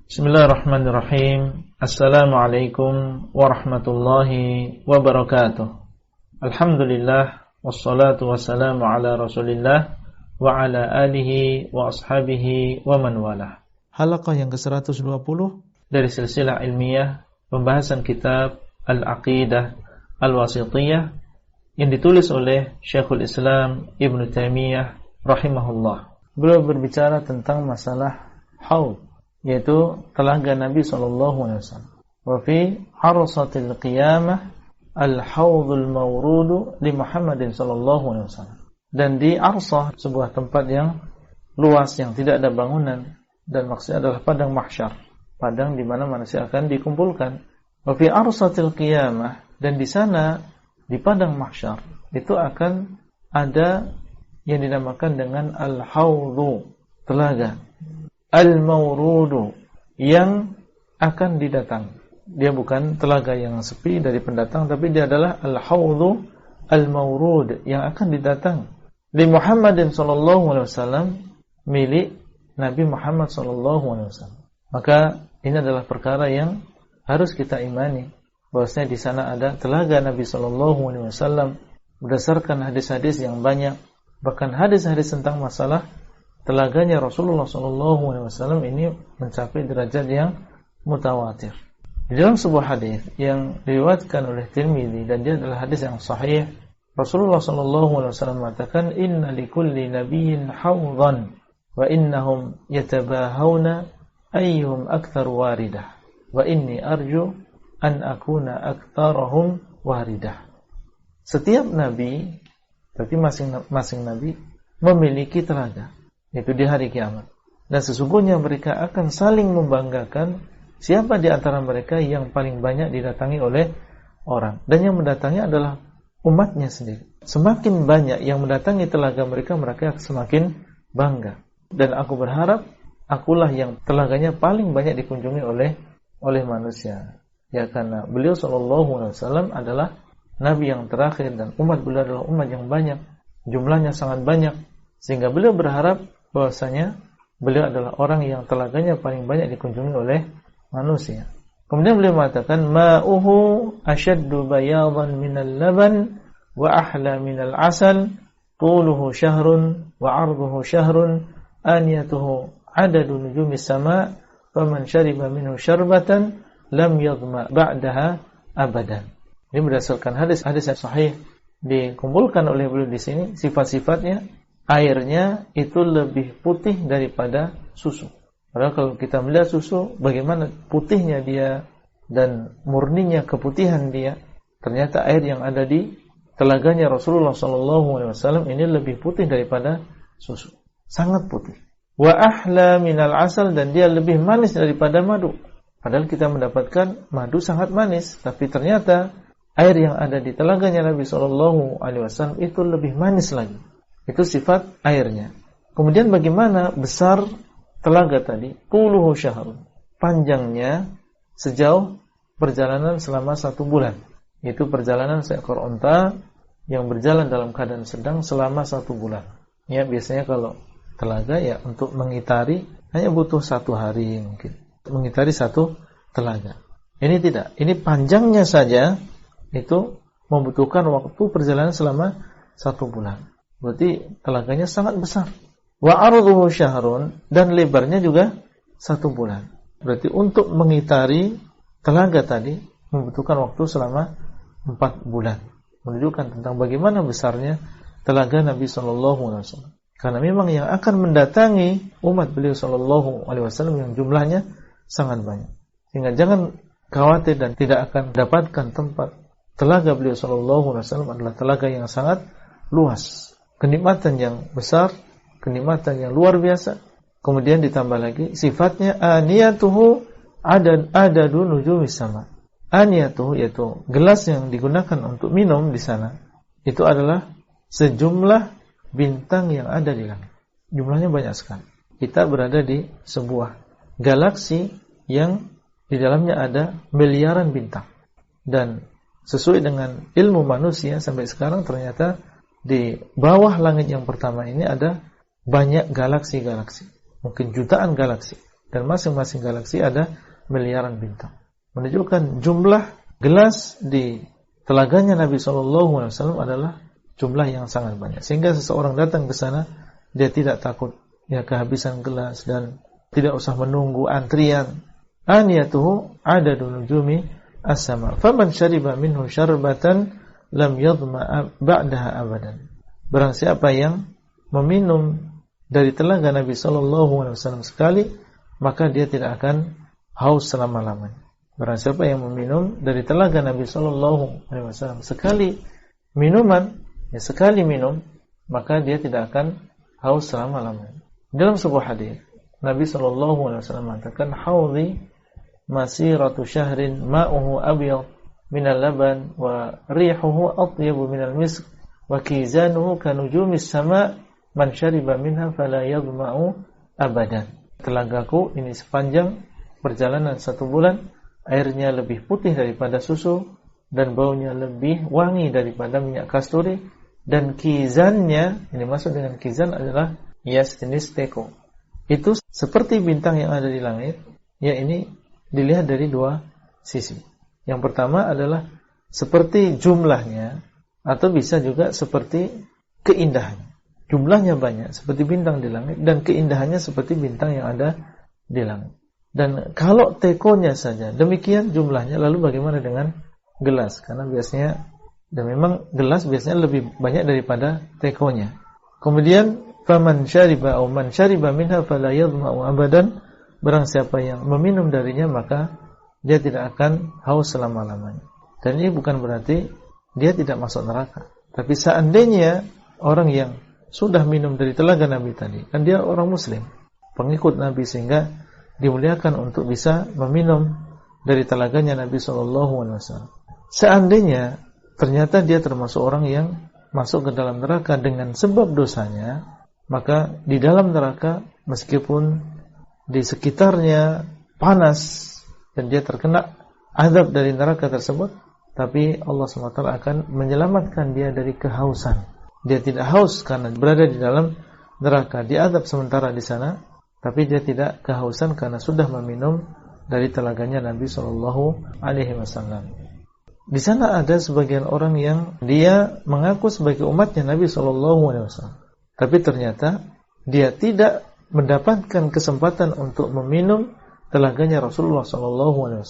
Bismillahirrahmanirrahim. Assalamualaikum warahmatullahi wabarakatuh. Alhamdulillah, wassalatu wassalamu ala Rasulillah wa ala alihi wa ashabihi wa man walah. Halaqah yang ke-120 dari silsilah ilmiah pembahasan kitab Al-Aqidah Al-Wasithiyah yang ditulis oleh Syekhul Islam Ibn Taimiyah rahimahullah. Beliau berbicara tentang masalah haud, yaitu telaga Nabi SAW. Wa fi arsatil qiyamah al-hawdul mawrudu li Muhammadin SAW. Dan di arsah, sebuah tempat yang luas yang tidak ada bangunan, dan maksudnya adalah padang mahsyar, padang di mana manusia akan dikumpulkan. Wa fi arsatil qiyamah, dan di sana di padang mahsyar itu akan ada yang dinamakan dengan al-hawdu, telaga. Al-mawrudu, yang akan didatang. Dia bukan telaga yang sepi dari pendatang, tapi dia adalah al-hawdu al-mawrud, yang akan didatang. Di Muhammadin sallallahu alaihi wasallam, milik Nabi Muhammad sallallahu alaihi wasallam. Maka ini adalah perkara yang harus kita imani, bahwasanya di sana ada telaga Nabi sallallahu alaihi wasallam berdasarkan hadis-hadis yang banyak, bahkan hadis-hadis tentang masalah telaganya Rasulullah SAW ini mencapai derajat yang mutawatir. Di dalam sebuah hadis yang diriwayatkan oleh Tirmidzi, dan dia adalah hadis yang sahih, Rasulullah SAW mengatakan, "Inna likulli nabiyyin hawdhan wa innahum yatabahawna ayyuhum akthar waridah wa inni arju an akuna aktharahum waridah." Setiap nabi, berarti masing-masing nabi memiliki telaga, itu di hari kiamat. Dan sesungguhnya mereka akan saling membanggakan siapa di antara mereka yang paling banyak didatangi oleh orang. Dan yang mendatangi adalah umatnya sendiri. Semakin banyak yang mendatangi telaga mereka, mereka semakin bangga. Dan aku berharap akulah yang telaganya paling banyak dikunjungi oleh manusia. Ya, karena beliau SAW adalah Nabi yang terakhir, dan umat beliau adalah umat yang banyak, jumlahnya sangat banyak, sehingga beliau berharap bahwasanya beliau adalah orang yang telaganya paling banyak dikunjungi oleh manusia. Kemudian beliau mengatakan, "Ma'uhu ashaddu bayadan minal laban wa ahla minal asal, tuluhu syahrun wa arduhu syahrun, aniyatuhu adadu nujumis sama, faman syariba minhu syarbatan lam yadhma ba'daha abadan." Ini berdasarkan hadis-hadis yang sahih dikumpulkan oleh beliau di sini. Sifat-sifatnya, airnya itu lebih putih daripada susu. Padahal kalau kita melihat susu, bagaimana putihnya dia dan murninya keputihan dia, ternyata air yang ada di telaganya Rasulullah SAW ini lebih putih daripada susu, sangat putih. Wa ahla minal asal, dan dia lebih manis daripada madu. Padahal kita mendapatkan madu sangat manis, tapi ternyata air yang ada di telaganya Nabi SAW itu lebih manis lagi. Itu sifat airnya. Kemudian bagaimana besar telaga tadi? Tuluhu syahrun, panjangnya sejauh perjalanan selama 1 bulan. Itu perjalanan seekor unta yang berjalan dalam keadaan sedang selama 1 bulan. Ya, biasanya kalau telaga ya untuk mengitari hanya butuh 1 hari mungkin, mengitari 1 telaga. Ini tidak. Ini panjangnya saja itu membutuhkan waktu perjalanan selama 1 bulan. Berarti telaganya sangat besar. Wa arduhu syahrun, dan lebarnya juga 1 bulan. Berarti untuk mengitari telaga tadi membutuhkan waktu selama 4 bulan. Menunjukkan tentang bagaimana besarnya telaga Nabi SAW. Karena memang yang akan mendatangi umat beliau SAW yang jumlahnya sangat banyak. Sehingga jangan khawatir dan tidak akan dapatkan tempat. Telaga beliau SAW adalah telaga yang sangat luas, kenikmatan yang besar, kenikmatan yang luar biasa. Kemudian ditambah lagi sifatnya, aniyatuhu adadu nujumis sama. Aniyatuhu, yaitu gelas yang digunakan untuk minum di sana, itu adalah sejumlah bintang yang ada di langit. Jumlahnya banyak sekali. Kita berada di sebuah galaksi yang di dalamnya ada miliaran bintang. Dan sesuai dengan ilmu manusia sampai sekarang ternyata di bawah langit yang pertama ini ada banyak galaksi-galaksi, mungkin jutaan galaksi. dan masing-masing galaksi ada miliaran bintang. Menunjukkan jumlah gelas di telaganya Nabi SAW adalah jumlah yang sangat banyak. Sehingga seseorang datang ke sana, dia tidak takut ya kehabisan gelas dan tidak usah menunggu antrian. Aniyatuhu adadun nujumi as-sama. Faman syariba minhu syarbatan lam yadhma ba'daha abadan. Barang siapa yang meminum dari telaga Nabi SAW sekali, maka dia tidak akan haus selama-lamanya. Barang siapa yang meminum dari telaga Nabi SAW sekali minuman, ya sekali minum, maka dia tidak akan haus selama-lamanya. Dalam sebuah hadis, Nabi SAW mengatakan, "Haudhi masiratu syahrin ma'uhu abyad minal laban wa rihuhu atyabu minal misk wa kizanuhu kanujumis sama' man syariba minha fala yadma'u abadan." Telagaku ini sepanjang perjalanan 1 bulan, airnya lebih putih daripada susu dan baunya lebih wangi daripada minyak kasturi, dan kizannya, ini maksud dengan kizan adalah hias jenis teko. Itu seperti bintang yang ada di langit, ya ini dilihat dari 2 sisi. Yang pertama adalah seperti jumlahnya, atau bisa juga seperti keindahannya. Jumlahnya banyak seperti bintang di langit, dan keindahannya seperti bintang yang ada di langit. Dan kalau tekonya saja demikian jumlahnya, lalu bagaimana dengan gelas? Karena biasanya, dan memang gelas biasanya lebih banyak daripada tekonya. Kemudian faman syariba aw man syariba minha fala yadhma'u abadan. Barang siapa yang meminum darinya, maka dia tidak akan haus selama-lamanya. Dan ini bukan berarti dia tidak masuk neraka. Tapi seandainya orang yang sudah minum dari telaga Nabi tadi, kan dia orang muslim, pengikut Nabi, sehingga dimuliakan untuk bisa meminum dari telaganya Nabi SAW. Seandainya ternyata dia termasuk orang yang masuk ke dalam neraka dengan sebab dosanya, maka di dalam neraka, meskipun di sekitarnya panas dan dia terkena azab dari neraka tersebut, tapi Allah SWT akan menyelamatkan dia dari kehausan. Dia tidak haus karena berada di dalam neraka, diazab sementara di sana, tapi dia tidak kehausan karena sudah meminum dari telaganya Nabi SAW. Di sana ada sebagian orang yang dia mengaku sebagai umatnya Nabi SAW, tapi ternyata dia tidak mendapatkan kesempatan untuk meminum telaganya Rasulullah SAW.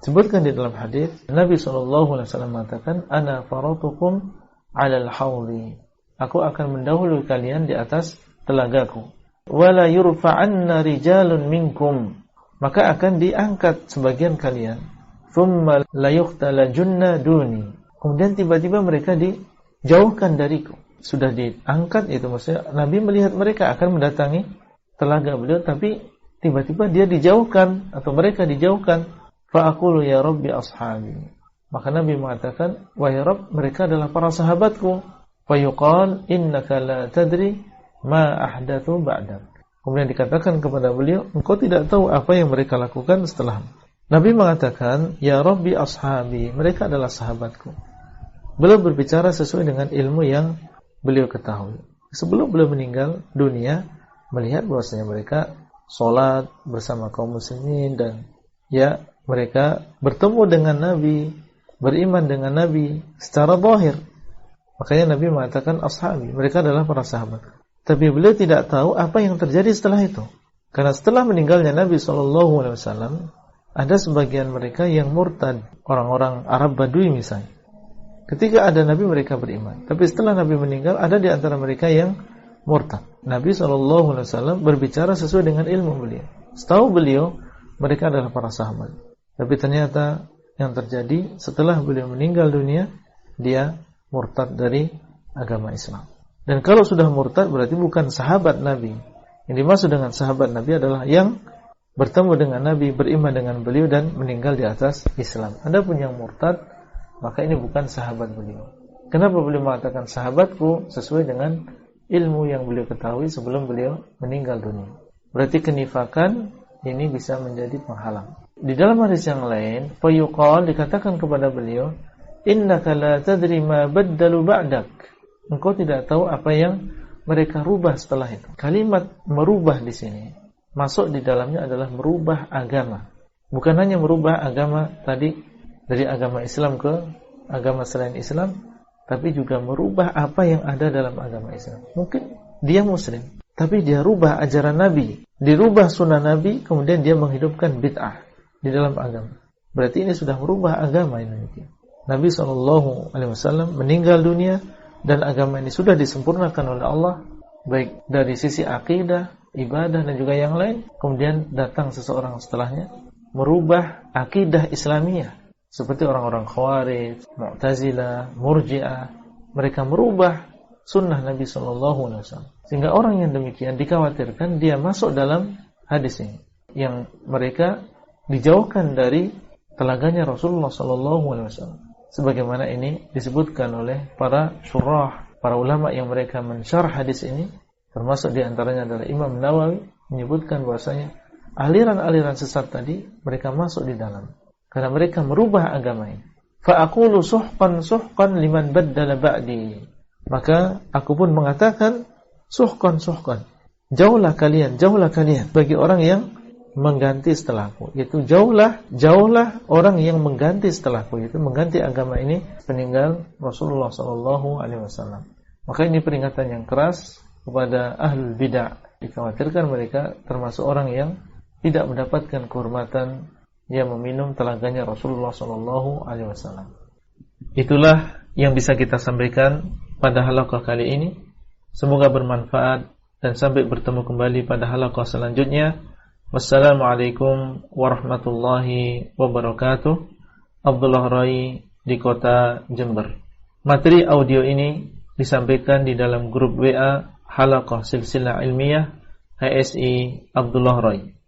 Sebutkan di dalam hadis, Nabi SAW mengatakan, "Ana faratukum 'alal haudhi." Aku akan mendahului kalian di atas telagaku. Wala yurfa'anna rijalun minkum. Maka akan diangkat sebagian kalian. Thumma la yukhtalajunna duni. Kemudian tiba-tiba mereka dijauhkan dariku. Sudah diangkat, itu maksudnya Nabi melihat mereka akan mendatangi telaga beliau, tapi tiba-tiba dia dijauhkan atau mereka dijauhkan. Fa aqulu ya rabbi ashabi. Maka Nabi mengatakan, wahai Rabb, mereka adalah para sahabatku. Fa yuqal innaka la tadri ma ahdathu ba'dak. Kemudian dikatakan kepada beliau, engkau tidak tahu apa yang mereka lakukan setelah. Nabi mengatakan, ya rabbi ashabi, mereka adalah sahabatku. Beliau berbicara sesuai dengan ilmu yang beliau ketahui. Sebelum beliau meninggal dunia, melihat bahwasanya mereka sholat bersama kaum muslimin, dan ya mereka bertemu dengan Nabi, beriman dengan Nabi secara zahir. Makanya Nabi mengatakan ashabi, mereka adalah para sahabat. Tapi beliau tidak tahu apa yang terjadi setelah itu. Karena setelah meninggalnya Nabi SAW, ada sebagian mereka yang murtad, orang-orang Arab Badui misalnya. Ketika ada Nabi, mereka beriman. Tapi setelah Nabi meninggal, ada di antara mereka yang murtad. Nabi SAW berbicara sesuai dengan ilmu beliau. Setahu beliau, mereka adalah para sahabat. Tapi ternyata yang terjadi setelah beliau meninggal dunia, dia murtad dari agama Islam. Dan kalau sudah murtad, berarti bukan sahabat Nabi. Yang dimaksud dengan sahabat Nabi adalah yang bertemu dengan Nabi, beriman dengan beliau, dan meninggal di atas Islam. Adapun yang murtad, maka ini bukan sahabat beliau. Kenapa beliau mengatakan sahabatku? Sesuai dengan ilmu yang beliau ketahui sebelum beliau meninggal dunia. Berarti kenifakan ini bisa menjadi penghalang. Di dalam hadis yang lain, fayuqal, dikatakan kepada beliau, innaka la tadri ma baddalu ba'dak. Engkau tidak tahu apa yang mereka rubah setelah itu. Kalimat merubah di sini masuk di dalamnya adalah merubah agama. Bukan hanya merubah agama tadi dari agama Islam ke agama selain Islam, tapi juga merubah apa yang ada dalam agama Islam. Mungkin dia muslim, tapi dia rubah ajaran Nabi, dirubah sunnah Nabi, kemudian dia menghidupkan bid'ah di dalam agama. Berarti ini sudah merubah agama ini. Nabi SAW meninggal dunia dan agama ini sudah disempurnakan oleh Allah, baik dari sisi akidah, ibadah dan juga yang lain. Kemudian datang seseorang setelahnya merubah akidah Islamiyah, seperti orang-orang Khawarij, Mu'tazilah, Murji'ah. Mereka merubah sunnah Nabi SAW. Sehingga orang yang demikian dikhawatirkan dia masuk dalam hadis ini, yang mereka dijauhkan dari telaganya Rasulullah SAW. Sebagaimana ini disebutkan oleh para syurah, para ulama yang mereka mensyarah hadis ini, termasuk diantaranya adalah Imam Nawawi, menyebutkan bahwasanya aliran-aliran sesat tadi mereka masuk di dalam, karena mereka merubah agama ini. Fa'aqulu suhqan liman baddala ba'di. Maka aku pun mengatakan suhqan. Jauhlah kalian bagi orang yang mengganti setelahku. Itu jauhlah orang yang mengganti setelahku, itu mengganti agama ini peninggal Rasulullah SAW. Maka ini peringatan yang keras kepada ahlul bid'ah. Dikhawatirkan mereka termasuk orang yang tidak mendapatkan kehormatan yang meminum telaganya Rasulullah SAW. Itulah yang bisa kita sampaikan pada halaqah kali ini. Semoga bermanfaat dan sampai bertemu kembali pada halaqah selanjutnya. Wassalamualaikum warahmatullahi wabarakatuh. Abdullah Rai di kota Jember. Materi audio ini disampaikan di dalam grup WA Halaqah Silsilah Ilmiah HSI Abdullah Rai.